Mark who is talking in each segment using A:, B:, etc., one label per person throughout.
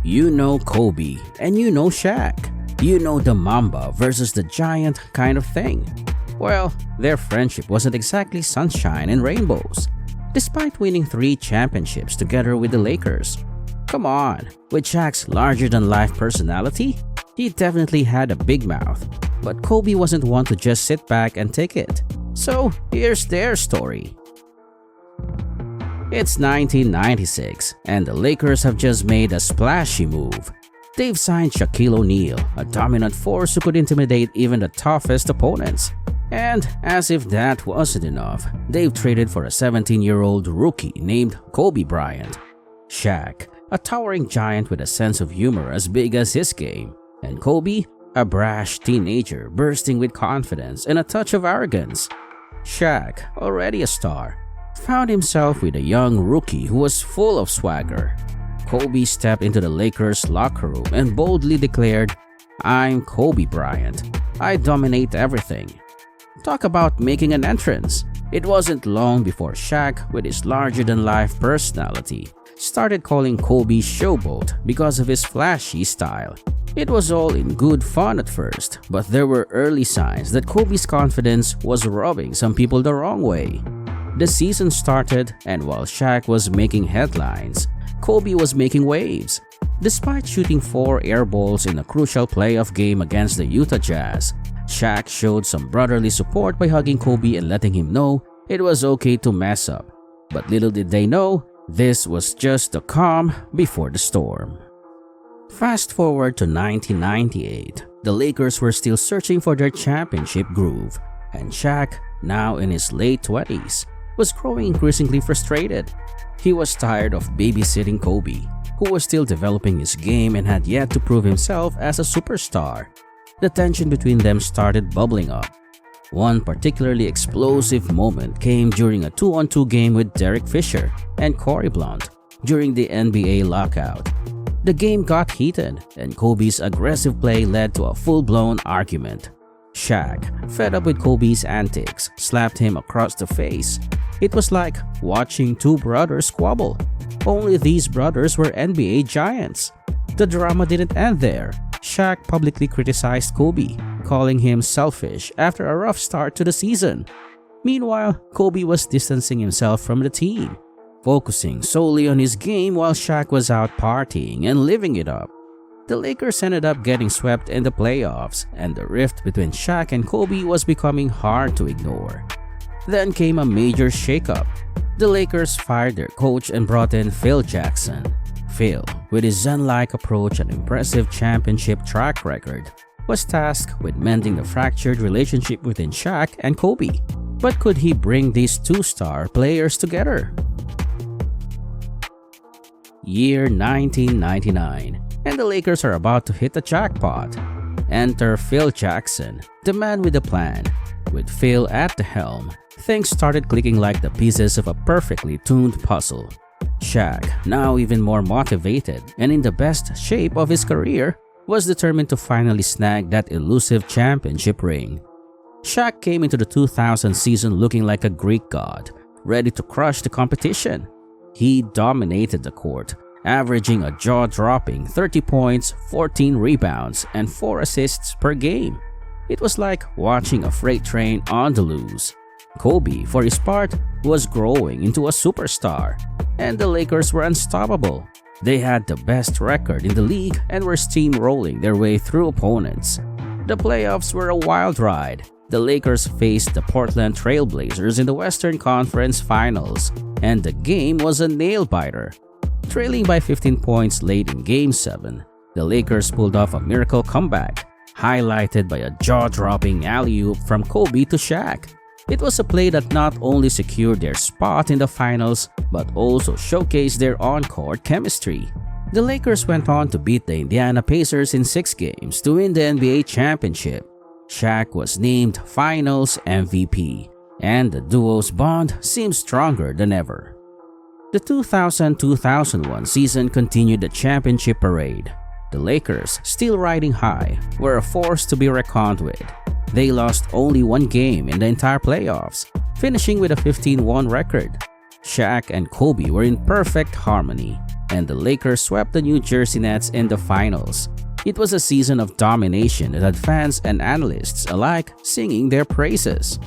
A: You know Kobe and you know Shaq. You know the Mamba versus the Giant kind of thing. Well, their friendship wasn't exactly sunshine and rainbows, despite winning 3 championships together with the Lakers. Come on, with Shaq's larger-than-life personality, he definitely had a big mouth, but Kobe wasn't one to just sit back and take it. So here's their story. It's 1996, and the Lakers have just made a splashy move. They've signed Shaquille O'Neal, a dominant force who could intimidate even the toughest opponents. And as if that wasn't enough, they've traded for a 17-year-old rookie named Kobe Bryant. Shaq, a towering giant with a sense of humor as big as his game, and Kobe, a brash teenager bursting with confidence and a touch of arrogance. Shaq, already a star, found himself with a young rookie who was full of swagger. Kobe stepped into the Lakers' locker room and boldly declared, "I'm Kobe Bryant. I dominate everything." Talk about making an entrance. It wasn't long before Shaq, with his larger-than-life personality, started calling Kobe Showboat because of his flashy style. It was all in good fun at first, but there were early signs that Kobe's confidence was rubbing some people the wrong way. The season started, and while Shaq was making headlines, Kobe was making waves. Despite shooting 4 air balls in a crucial playoff game against the Utah Jazz, Shaq showed some brotherly support by hugging Kobe and letting him know it was okay to mess up. But little did they know, this was just the calm before the storm. Fast forward to 1998, the Lakers were still searching for their championship groove, and Shaq, now in his late 20s, was growing increasingly frustrated. He was tired of babysitting Kobe, who was still developing his game and had yet to prove himself as a superstar. The tension between them started bubbling up. One particularly explosive moment came during a 2-on-2 game with Derek Fisher and Corey Blount during the NBA lockout. The game got heated, and Kobe's aggressive play led to a full-blown argument. Shaq, fed up with Kobe's antics, slapped him across the face. It was like watching 2 brothers squabble. Only these brothers were NBA giants. The drama didn't end there. Shaq publicly criticized Kobe, calling him selfish after a rough start to the season. Meanwhile, Kobe was distancing himself from the team, focusing solely on his game while Shaq was out partying and living it up. The Lakers ended up getting swept in the playoffs, and the rift between Shaq and Kobe was becoming hard to ignore. Then came a major shakeup. The Lakers fired their coach and brought in Phil Jackson. Phil, with his zen-like approach and impressive championship track record, was tasked with mending the fractured relationship within Shaq and Kobe. But could he bring these 2-star players together? Year 1999, and the Lakers are about to hit the jackpot. Enter Phil Jackson, the man with a plan. With Phil at the helm, things started clicking like the pieces of a perfectly tuned puzzle. Shaq, now even more motivated and in the best shape of his career, was determined to finally snag that elusive championship ring. Shaq came into the 2000 season looking like a Greek god, ready to crush the competition. He dominated the court, averaging a jaw-dropping 30 points, 14 rebounds, and 4 assists per game. It was like watching a freight train on the loose. Kobe, for his part, was growing into a superstar, and the Lakers were unstoppable. They had the best record in the league and were steamrolling their way through opponents. The playoffs were a wild ride. The Lakers faced the Portland Trail Blazers in the Western Conference Finals, and the game was a nail-biter. Trailing by 15 points late in Game 7, the Lakers pulled off a miracle comeback, highlighted by a jaw-dropping alley-oop from Kobe to Shaq. It was a play that not only secured their spot in the finals, but also showcased their on-court chemistry. The Lakers went on to beat the Indiana Pacers in 6 games to win the NBA championship. Shaq was named Finals MVP, and the duo's bond seemed stronger than ever. The 2000-2001 season continued the championship parade. The Lakers, still riding high, were a force to be reckoned with. They lost only 1 game in the entire playoffs, finishing with a 15-1 record. Shaq and Kobe were in perfect harmony. and the Lakers swept the New Jersey Nets in the finals. It was a season of domination that had fans and analysts alike singing their praises.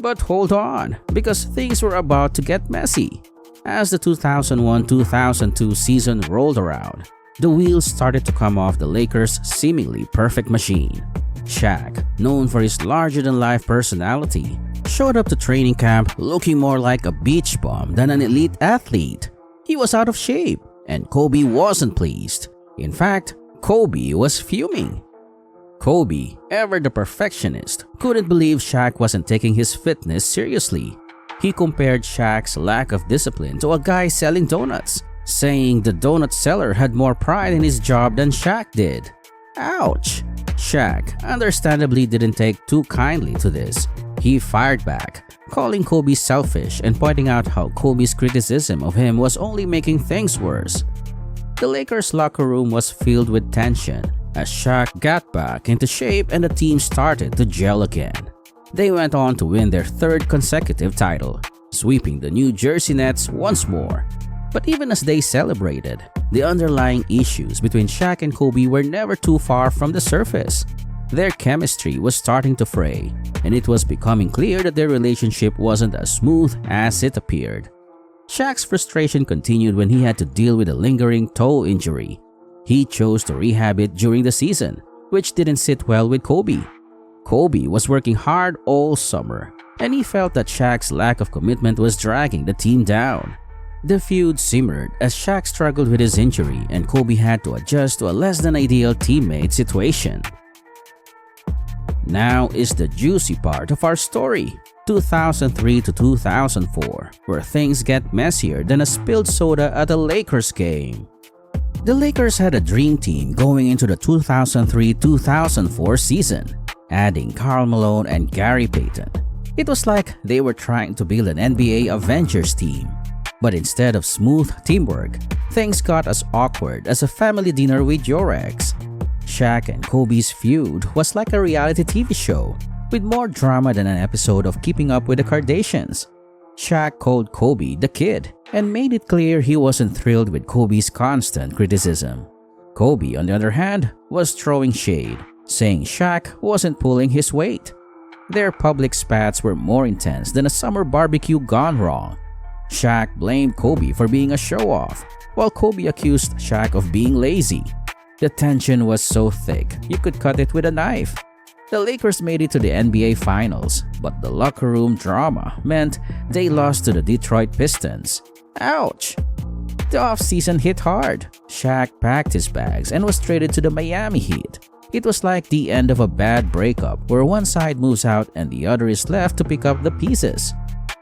A: But hold on, because things were about to get messy. As the 2001-2002 season rolled around, the wheels started to come off the Lakers' seemingly perfect machine. Shaq, known for his larger-than-life personality, showed up to training camp looking more like a beach bum than an elite athlete. He was out of shape, and Kobe wasn't pleased. In fact, Kobe was fuming. Kobe, ever the perfectionist, couldn't believe Shaq wasn't taking his fitness seriously. He compared Shaq's lack of discipline to a guy selling donuts, saying the donut seller had more pride in his job than Shaq did. Ouch! Shaq understandably didn't take too kindly to this. He fired back, calling Kobe selfish and pointing out how Kobe's criticism of him was only making things worse. The Lakers' locker room was filled with tension as Shaq got back into shape and the team started to gel again. They went on to win their third consecutive title, sweeping the New Jersey Nets once more. But even as they celebrated, the underlying issues between Shaq and Kobe were never too far from the surface. Their chemistry was starting to fray, and it was becoming clear that their relationship wasn't as smooth as it appeared. Shaq's frustration continued when he had to deal with a lingering toe injury. He chose to rehab it during the season, which didn't sit well with Kobe. Kobe was working hard all summer, and he felt that Shaq's lack of commitment was dragging the team down. The feud simmered as Shaq struggled with his injury and Kobe had to adjust to a less-than-ideal teammate situation. Now is the juicy part of our story, 2003 to 2004, where things get messier than a spilled soda at a Lakers game. The Lakers had a dream team going into the 2003-2004 season, adding Karl Malone and Gary Payton. It was like they were trying to build an NBA Avengers team. But instead of smooth teamwork, things got as awkward as a family dinner with your ex. Shaq and Kobe's feud was like a reality TV show, with more drama than an episode of Keeping Up with the Kardashians. Shaq called Kobe the kid and made it clear he wasn't thrilled with Kobe's constant criticism. Kobe, on the other hand, was throwing shade, saying Shaq wasn't pulling his weight. Their public spats were more intense than a summer barbecue gone wrong. Shaq blamed Kobe for being a show-off, while Kobe accused Shaq of being lazy. The tension was so thick, you could cut it with a knife. The Lakers made it to the NBA Finals, but the locker room drama meant they lost to the Detroit Pistons. Ouch! The offseason hit hard. Shaq packed his bags and was traded to the Miami Heat. It was like the end of a bad breakup where one side moves out and the other is left to pick up the pieces.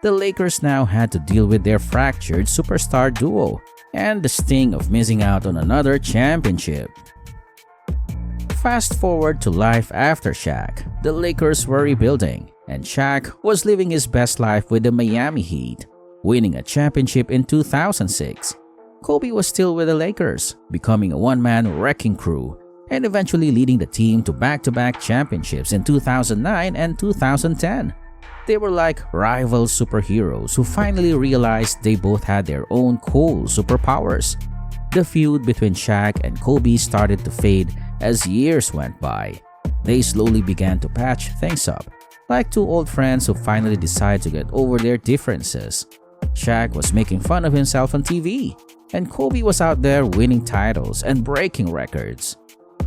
A: The Lakers now had to deal with their fractured superstar duo and the sting of missing out on another championship. Fast forward to life after Shaq. The Lakers were rebuilding, and Shaq was living his best life with the Miami Heat, winning a championship in 2006. Kobe was still with the Lakers, becoming a one-man wrecking crew, and eventually leading the team to back-to-back championships in 2009 and 2010. They were like rival superheroes who finally realized they both had their own cool superpowers. The feud between Shaq and Kobe started to fade as years went by. They slowly began to patch things up, like two old friends who finally decide to get over their differences. Shaq was making fun of himself on TV, and Kobe was out there winning titles and breaking records.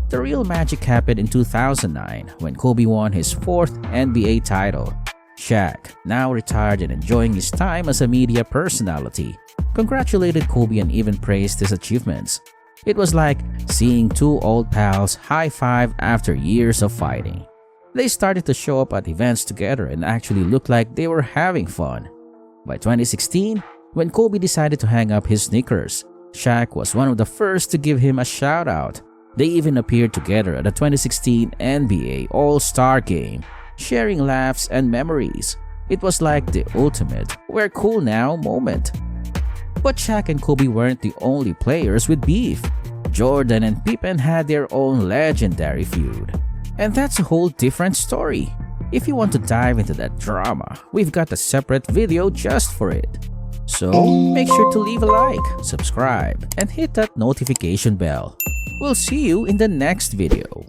A: The real magic happened in 2009 when Kobe won his fourth NBA title. Shaq, now retired and enjoying his time as a media personality, congratulated Kobe and even praised his achievements. It was like seeing two old pals high-five after years of fighting. They started to show up at events together and actually looked like they were having fun. By 2016, when Kobe decided to hang up his sneakers, Shaq was one of the first to give him a shout-out. They even appeared together at the 2016 NBA All-Star Game, sharing laughs and memories. It was like the ultimate "we're cool now" moment. But Shaq and Kobe weren't the only players with beef. Jordan and Pippen had their own legendary feud. And that's a whole different story. If you want to dive into that drama, we've got a separate video just for it. So make sure to leave a like, subscribe, and hit that notification bell. We'll see you in the next video.